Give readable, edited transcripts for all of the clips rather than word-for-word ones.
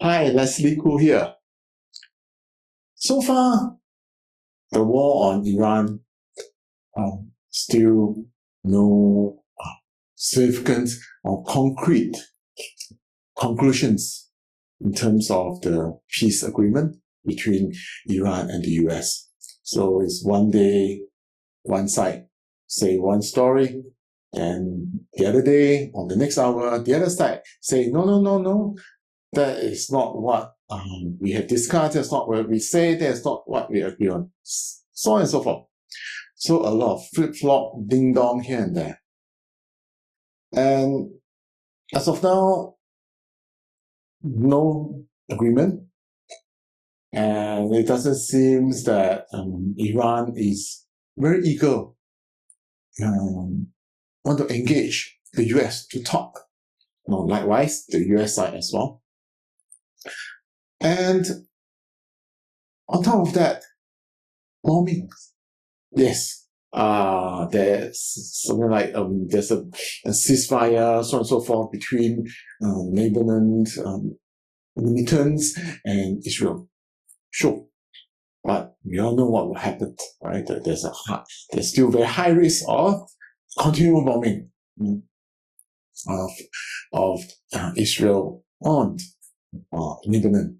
Hi, Leslie Koo here. So far, the war on Iran still no significant or concrete conclusions in terms of the peace agreement between Iran and the US. So it's one day, one side say one story, and the other day, on the next hour, the other side say, no, that is not what we have discussed, that's not what we say, that's not what we agree on, so on and so forth. So a lot of flip-flop, ding-dong here and there. And as of now, no agreement. And it doesn't seem that Iran is very eager want to engage the US to talk. Likewise, the US side as well. And on top of that, bombing. Yes, there's something like there's a ceasefire, so on and so forth, between Lebanon militants and Israel. Sure, but we all know what will happen, right? There's still very high risk of continual bombing of Israel on Lebanon.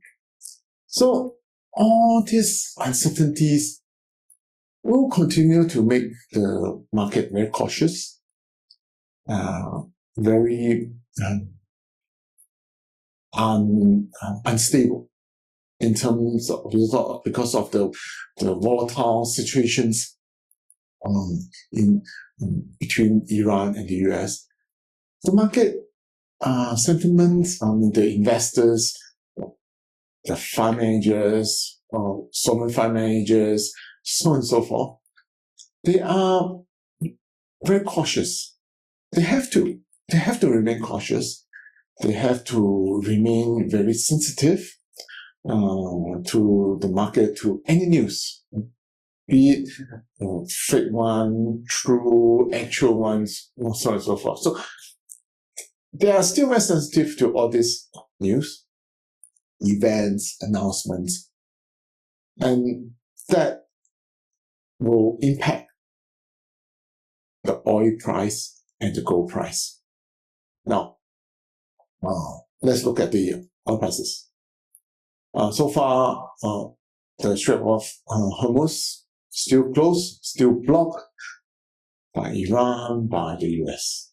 So all these uncertainties will continue to make the market very cautious, very unstable in terms of because of the volatile situations between Iran and the US. The market sentiments on the investors, the fund managers, sovereign fund managers, so on and so forth, they are very cautious. They have to remain cautious. They have to remain very sensitive to the market, to any news, be it fake one, true, actual ones, so on and so forth. So they are still very sensitive to all this news, events, announcements, and that will impact the oil price and the gold price. Now, let's look at the oil prices. So far, the Strait of Hormuz still closed, still blocked by Iran, by the US.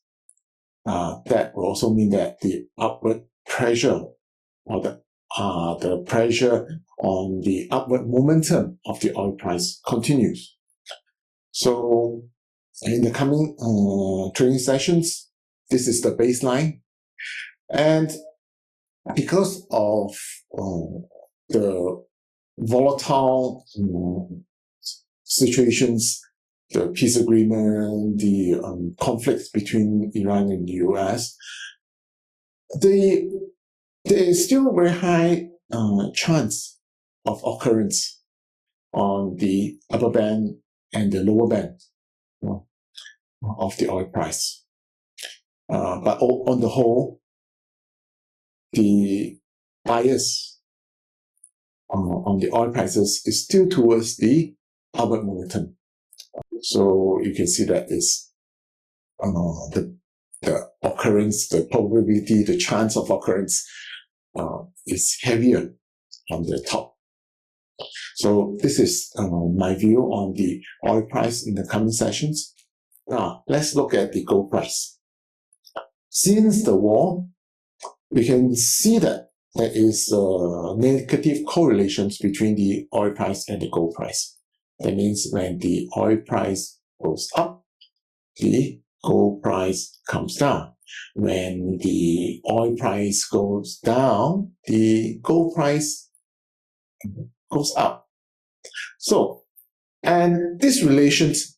That will also mean that the upward pressure or the pressure on the upward momentum of the oil price continues. So in the coming trading sessions, this is the baseline. And because of the volatile situations, the peace agreement, the conflicts between Iran and the US, there is still a very high chance of occurrence on the upper band and the lower band of the oil price. But on the whole, the bias on the oil prices is still towards the upward momentum. So you can see that is the occurrence, the probability, the chance of occurrence is heavier on the top. So this is my view on the oil price in the coming sessions. Now, let's look at the gold price. Since the war, we can see that there is negative correlations between the oil price and the gold price. That means when the oil price goes up, the gold price comes down. When the oil price goes down, the gold price goes up. So, and these relations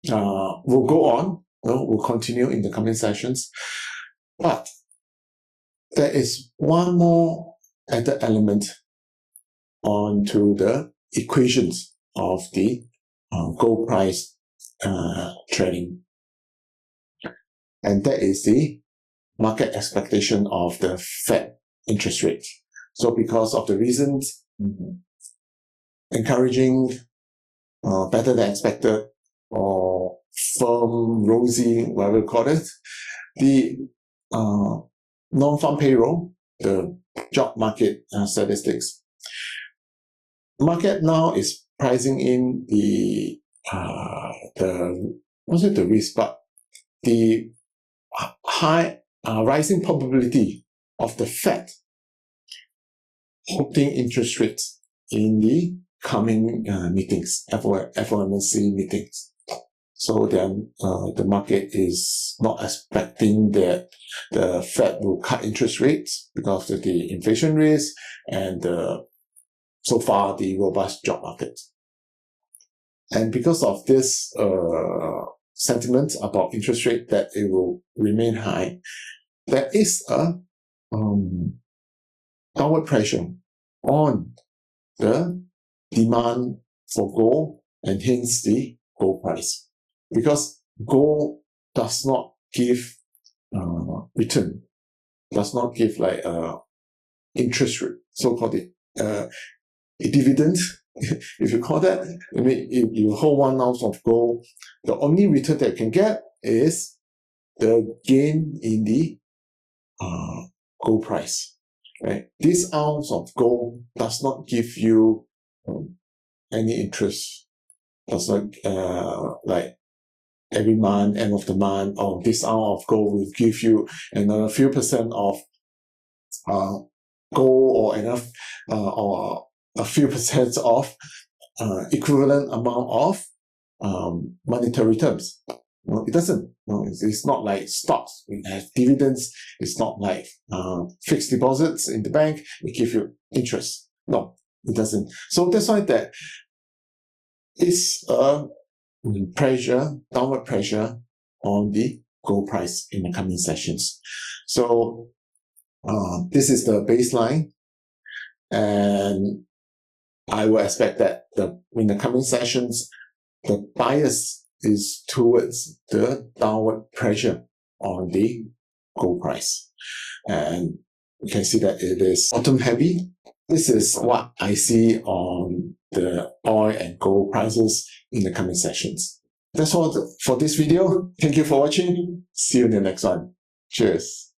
will go on, will continue in the coming sessions. But there is one more added element onto the equations of the gold price trading. And that is the market expectation of the Fed interest rate. So because of the reasons, encouraging better than expected or firm, rosy, whatever you call it, the non-farm payroll, the job market statistics. Market now is pricing in the risk, but the high rising probability of the Fed holding interest rates in the coming meetings, FOMC meetings. So then the market is not expecting that the Fed will cut interest rates because of the inflation risk and so far the robust job market. And because of this sentiment about interest rate that it will remain high, there is a downward pressure on the demand for gold and hence the gold price. Because gold does not give return, does not give like interest rate, so-called a dividend, if you call that. I mean, if you hold 1 ounce of gold, the only return that you can get is the gain in the gold price. Right? This ounce of gold does not give you any interest. Does not like every month, end of the month, or this ounce of gold will give you another few percent of gold or enough or a few percent of equivalent amount of monetary terms. No, it doesn't. No, it's not like stocks. It has dividends. It's not like fixed deposits in the bank. It gives you interest. No, it doesn't. So that's why that is a downward pressure on the gold price in the coming sessions. So this is the baseline, and I will expect that in the coming sessions, the bias is towards the downward pressure on the gold price. And you can see that it is bottom heavy. This is what I see on the oil and gold prices in the coming sessions. That's all for this video. Thank you for watching. See you in the next one. Cheers.